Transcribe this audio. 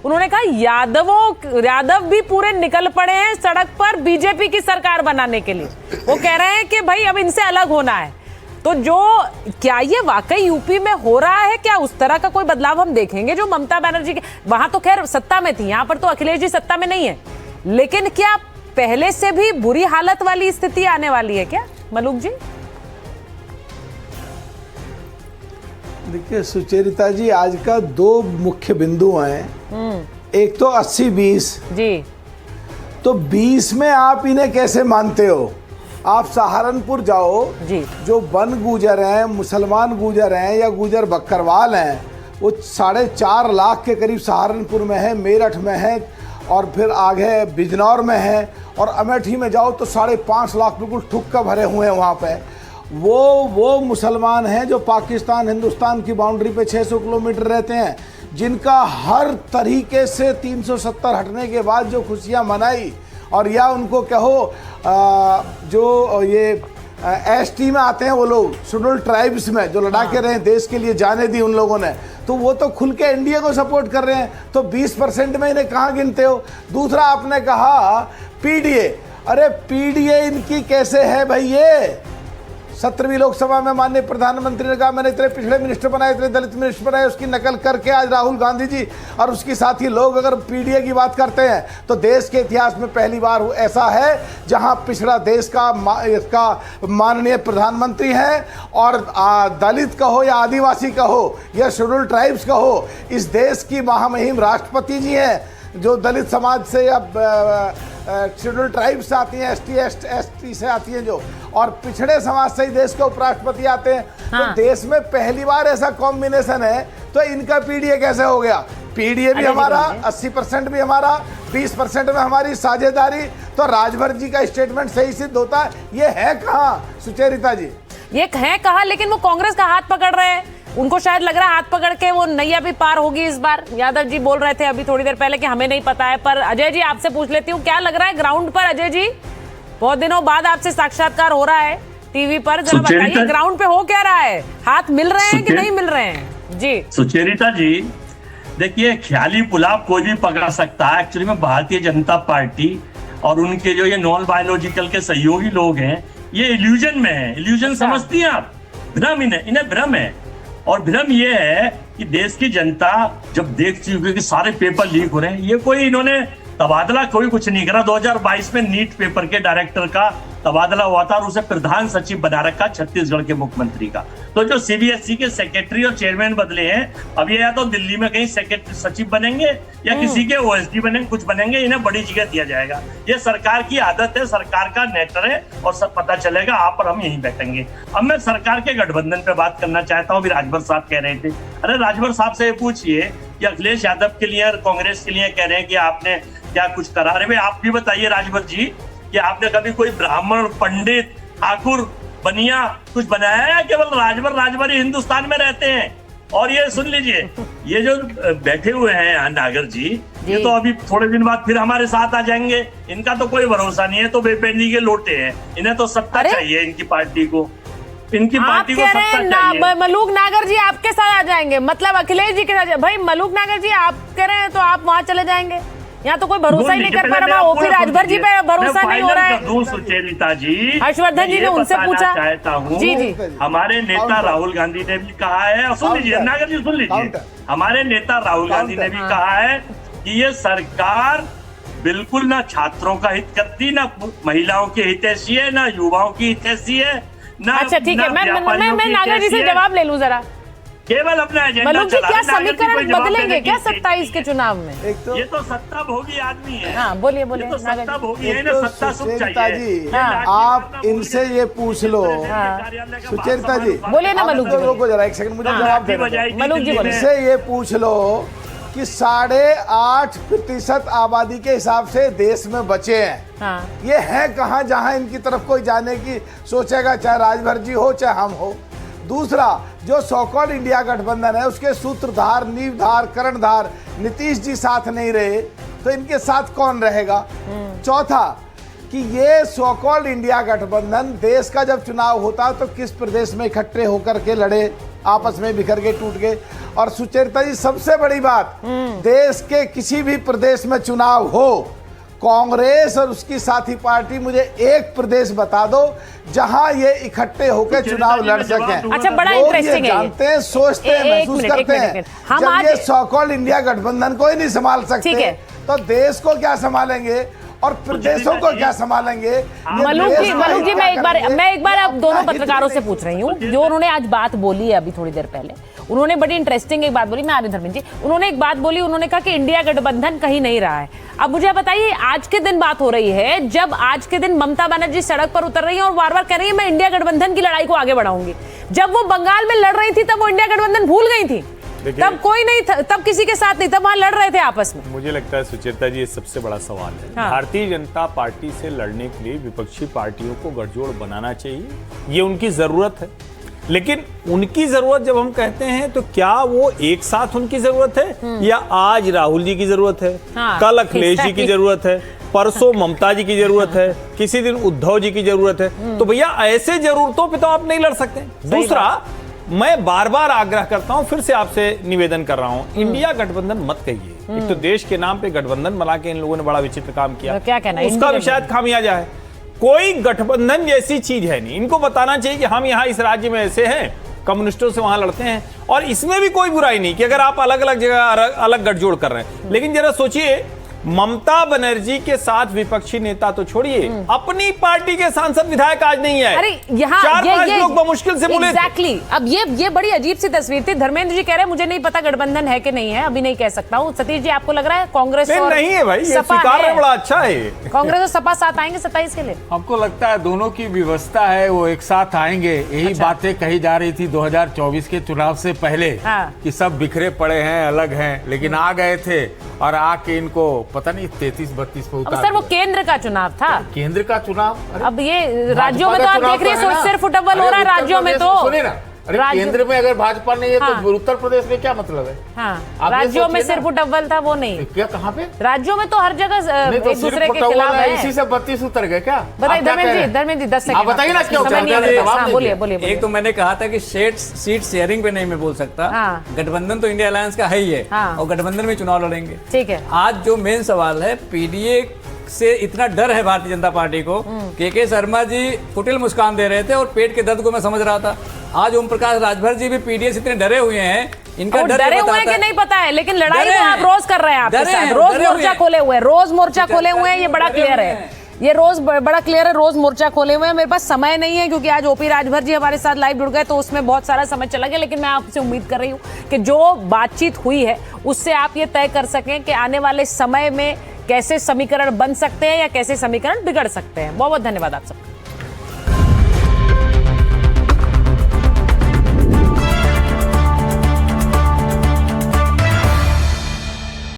उन्होंने कहा यादव भी पूरे निकल पड़े हैं सड़क पर बीजेपी की सरकार बनाने के लिए। वो कह रहे हैं कि भाई अब इनसे अलग होना है। तो क्या ये वाकई यूपी में हो रहा है? क्या उस तरह का कोई बदलाव हम देखेंगे जो ममता बनर्जी के वहां तो खैर सत्ता में थी, यहां पर तो अखिलेश जी सत्ता में नहीं है, लेकिन क्या पहले से भी बुरी हालत वाली स्थिति आने वाली है क्या मलूक जी? देखिए सुचेरिता जी, आज का दो मुख्य बिंदु हैं। एक तो 80-20 जी, तो 20 में आप इन्हें कैसे मानते हो? आप सहारनपुर जाओ जी, जो वन गुजर हैं, मुसलमान गुजर हैं या गुजर बकरवाल हैं, वो 4.5 लाख के करीब सहारनपुर में है, मेरठ में है, और फिर आगे बिजनौर में है, और अमेठी में जाओ तो 5.5 लाख बिल्कुल ठुक्का भरे हुए हैं वहाँ पे। वो मुसलमान हैं जो पाकिस्तान हिंदुस्तान की बाउंड्री पे 600 किलोमीटर रहते हैं, जिनका हर तरीके से 370 हटने के बाद जो खुशियाँ मनाई, और या उनको कहो जो ये एसटी में आते हैं वो लोग, शेड्यूल ट्राइब्स में जो लड़ा के रहे देश के लिए जाने दी उन लोगों ने, तो वो तो खुल के एनडीए को सपोर्ट कर रहे हैं। तो 20% में इन्हें कहाँ गिनते हो? दूसरा आपने कहा पीडीए, अरे पीडीए इनकी कैसे है भाई? ये 17वीं लोकसभा में माननीय प्रधानमंत्री ने कहा मैंने इतने पिछड़े मिनिस्टर बनाए, इतने दलित मिनिस्टर बनाए, उसकी नकल करके आज राहुल गांधी जी और उसके साथी लोग अगर पीडीए की बात करते हैं तो देश के इतिहास में पहली बार ऐसा है जहां पिछड़ा देश का इसका माननीय प्रधानमंत्री हैं, और दलित कहो या आदिवासी कहो या शेड्यूल ट्राइब्स कहो, इस देश की महामहिम राष्ट्रपति जी हैं जो दलित समाज से या शेड्यूल ट्राइब्स से आती हैं, एसटी से आती हैं जो, और पिछड़े समाज से ही देश के उपराष्ट्रपति आते हैं। हाँ। तो देश में पहली बार ऐसा कॉम्बिनेशन है, तो इनका पीडीए कैसे हो गया? पीडीए भी हमारा, 80% भी हमारा, 20% में हमारी साझेदारी। तो राजभर जी का स्टेटमेंट सही सिद्ध होता है। ये है कहाँ सुचेरिता जी? ये है कहाँ, लेकिन वो कांग्रेस का हाथ पकड़ रहे हैं। उनको शायद लग रहा है हाथ पकड़ के वो नैया भी पार होगी इस बार। यादव जी बोल रहे थे अभी थोड़ी देर पहले कि हमें नहीं पता है, पर अजय जी आपसे पूछ लेती हूँ, क्या लग रहा है ग्राउंड पर? अजय जी, बहुत दिनों बाद आपसे साक्षात्कार हो रहा है टीवी पर, जरा बताइए ग्राउंड पे हो क्या रहा है? हाथ मिल रहे हैं कि नहीं मिल रहे हैं? जी सुचेरिता जी, देखिए ख्याली पुलाव कोई भी पका सकता है। एक्चुअली में भारतीय जनता पार्टी और उनके जो ये नॉन बायोलॉजिकल के सहयोगी लोग हैं, ये इल्यूजन में है। इल्यूजन समझती हैं आप? भ्रम, इन्हें भ्रम है। और भ्रम ये है कि देश की जनता जब देख चुकी है कि सारे पेपर लीक हो रहे हैं, ये कोई इन्होंने तबादला कोई कुछ नहीं करा। 2022 में नीट पेपर के डायरेक्टर का तबादला हुआ था और उसे प्रधान सचिव बना रखा छत्तीसगढ़ के मुख्यमंत्री का। तो जो सीबीएसई के सेक्रेटरी और चेयरमैन बदले हैं, अब ये या तो दिल्ली में कहीं सेक्रेटरी सचिव बनेंगे या किसी के ओएसडी बनेंगे, कुछ बनेंगे, इन्हें बड़ी जगह दिया जाएगा। ये सरकार की आदत है, सरकार का नेचर है, और सब पता चलेगा आप और हम यहीं बैठेंगे। अब मैं सरकार के गठबंधन पे बात करना चाहता हूँ। राजभर साहब कह रहे थे, अरे राजभर साहब से पूछिए कि अखिलेश यादव के लिए और कांग्रेस के लिए कह रहे हैं कि आपने क्या कुछ करा। अरे भाई आप भी बताइए राजभर जी कि आपने कभी कोई ब्राह्मण, पंडित, ठाकुर, बनिया कुछ बनाया है या केवल राजभर ही हिंदुस्तान में रहते हैं? और ये सुन लीजिए, ये जो बैठे हुए हैं यहाँ नागर जी, ये तो अभी थोड़े दिन बाद फिर हमारे साथ आ जाएंगे। इनका तो कोई भरोसा नहीं है, तो बेपेंडी के लोटे हैं। इन्हें तो सत्ता चाहिए, इनकी पार्टी को, इनकी पार्टी को सत्ता चाहिए। मलूक नागर जी आपके साथ आ जाएंगे, मतलब अखिलेश जी के साथ? भाई मलूक नागर जी आप कह रहे हैं तो आप वहां चले जाएंगे? यहाँ तो कोई भरोसा ही नहीं कर पा रहा। ओपी राजभर जी पे भरोसा नहीं हो रहा है। सुचेरिता जी, हर्षवर्धन जी ने उनसे पूछा, चाहता हूँ जी जी, हमारे नेता राहुल गांधी ने भी कहा है, सुन लीजिए नागर जी सुन लीजिए, हमारे नेता राहुल गांधी ने भी कहा है कि ये सरकार बिल्कुल ना छात्रों का हित करती, ना महिलाओं के हितैषी है, ना युवाओं की हितैषी है, ना। अच्छा ठीक है, मैं नागर जी से जवाब ले लूं जरा। केवल अपना एजेंडा चला। क्या समीकरण बदलेंगे क्या 27 के चुनाव में? ये तो सत्ता भोगी आदमी है। हाँ बोलिए बोलिए। तो सत्ता भोगी है ना, सत्ता सुख चाहिए। आप इनसे ये पूछ लो सुचेरिता जी, बोलिए ना मलूक जी। रुको जरा एक सेकंड, मुझे जवाब दे। मलूक जी इनसे ये पूछ लो कि 8.5% आबादी के हिसाब से देश में बचे हैं। हाँ। ये है कहाँ जहाँ इनकी तरफ कोई जाने की सोचेगा, चाहे राजभर जी हो चाहे हम हो। दूसरा, जो सो-कॉल्ड इंडिया गठबंधन है उसके सूत्रधार, नींवधार, कर्णधार नीतीश जी साथ नहीं रहे, तो इनके साथ कौन रहेगा? चौथा, कि ये सो-कॉल्ड इंडिया गठबंधन देश का जब चुनाव होता है तो किस प्रदेश में इकट्ठे होकर के लड़े, आपस में बिखर के टूट गए। और सुचेता जी, सबसे बड़ी बात, देश के किसी भी प्रदेश में चुनाव हो, कांग्रेस और उसकी साथी पार्टी, मुझे एक प्रदेश बता दो जहां ये इकट्ठे होकर चुनाव लड़ सकें। अच्छा, बड़ा लोग इंटरेस्टिंग ये है, जानते हैं, सोचते हैं, महसूस करते हैं, जब ये सो कॉल्ड इंडिया गठबंधन को ही नहीं संभाल सकते तो देश को क्या संभालेंगे और प्रदेशों को क्या संभालेंगे? मलूक जी, मैं एक बार अब दोनों पत्रकारों से पूछ रही हूँ, जो उन्होंने आज बात बोली है अभी थोड़ी देर पहले, उन्होंने बड़ी इंटरेस्टिंग एक बात बोली। मैं आर्य धर्मेंद्र जी, उन्होंने एक बात बोली, उन्होंने कहा कि इंडिया गठबंधन कहीं नहीं रहा है। अब मुझे बताइए, आज के दिन बात हो रही है जब आज के दिन ममता बनर्जी सड़क पर उतर रही है और बार बार कह रही है मैं इंडिया गठबंधन की लड़ाई को आगे बढ़ाऊंगी। जब वो बंगाल में लड़ रही थी तब वो इंडिया गठबंधन भूल गई थी, तब कोई नहीं था, तब किसी के साथ नहीं, तब वहां लड़ रहे थे आपस में। मुझे लगता है सुचेता जी, ये सबसे बड़ा सवाल है। हाँ। भारतीय जनता पार्टी से लड़ने के लिए विपक्षी पार्टियों को गठजोड़ बनाना चाहिए, ये उनकी जरूरत है। लेकिन उनकी जरूरत जब हम कहते हैं तो क्या वो एक साथ उनकी जरूरत है, या आज राहुल जी की जरूरत है, हाँ, कल अखिलेश जी की जरूरत है, परसों ममता जी की जरूरत है, किसी दिन उद्धव जी की जरूरत है? तो भैया ऐसे जरूरतों पे तो आप नहीं लड़ सकते। दूसरा, मैं बार बार आग्रह करता हूं, फिर से आपसे निवेदन कर रहा हूं, इंडिया गठबंधन मत कहिए। एक तो देश के नाम पे गठबंधन बना के इन लोगों ने बड़ा विचित्र काम किया, तो क्या कहना, उसका भी शायद खामियाजा है। कोई गठबंधन जैसी चीज है नहीं। इनको बताना चाहिए कि हम यहाँ इस राज्य में ऐसे हैं, कम्युनिस्टों से वहां लड़ते हैं, और इसमें भी कोई बुराई नहीं कि अगर आप अलग अलग जगह अलग गठजोड़ कर रहे हैं। लेकिन जरा सोचिए, ममता बनर्जी के साथ विपक्षी नेता तो छोड़िए, अपनी पार्टी के सांसद विधायक आज नहीं है। अरे यहाँ 4-5 लोग बमुश्किल से बोले। एग्जैक्टली। अब ये बड़ी अजीब सी तस्वीर थी। धर्मेंद्र जी कह रहे हैं मुझे नहीं पता गठबंधन है कि नहीं है, अभी नहीं कह सकता हूँ। सतीश जी, आपको लग रहा है कांग्रेस और नहीं है भाई, ये सपा स्वीकार है, बड़ा अच्छा है। कांग्रेस और सपा साथ आएंगे 27 के लिए? हमको लगता है दोनों की व्यवस्था है, वो एक साथ आएंगे। यही बातें कही जा रही थी 2024 के चुनाव से पहले, कि सब बिखरे पड़े हैं, अलग हैं, लेकिन आ गए थे और आके इनको पता नहीं 33-32 पे उतार। सर, वो केंद्र का चुनाव था, केंद्र का चुनाव। अब ये राज्यों में तो आप देख रहे हैं सिर फुटबॉल हो रहा है राज्यों में। तो सुनिए ना, अरे केंद्र में अगर भाजपा नहीं है तो उत्तर प्रदेश में क्या मतलब है? हाँ, राज्यों में सिर्फ अव्वल था, वो नहीं। क्या, कहाँ पे? राज्यों में तो हर जगह एक दूसरे के खिलाफ है। इसी से 32 उतर गए क्या? बताइए धर्मेंद्र जी 10 सेकंड बताइए ना क्यों? बोलिए। एक तो मैंने कहा था कि सीट शेयरिंग पे नहीं मैं बोल सकता। गठबंधन तो इंडिया अलायंस का है ही है, और गठबंधन में चुनाव लड़ेंगे। ठीक है। आज जो मेन सवाल है, पीडीए से इतना डर है भारतीय जनता पार्टी को, के शर्मा जी कुटिल मुस्कान दे रहे थे और पेट के दर्द को मैं समझ रहा था। आज ओम प्रकाश राजभर जी भी पीडीए से इतने डरे हुए हैं, इनका डरे हुए हैं कि नहीं पता है, लेकिन लड़ाई तो आप रोज कर रहे हैं, आपके साथ रोज मोर्चा खोले हुए हैं, रोज मोर्चा खोले हुए हैं। ये बड़ा क्लियर है, ये रोज बड़ा क्लियर है, रोज मोर्चा खोले हुए हैं। मेरे पास समय नहीं है क्योंकि आज ओपी राजभर जी हमारे साथ लाइव जुड़ गए, तो उसमें बहुत सारा समय चला गया। लेकिन मैं आपसे उम्मीद कर रही हूँ कि जो बातचीत हुई है उससे आप ये तय कर सकें कि आने वाले समय में कैसे समीकरण बन सकते हैं या कैसे समीकरण बिगड़ सकते हैं। बहुत बहुत धन्यवाद आप सबका।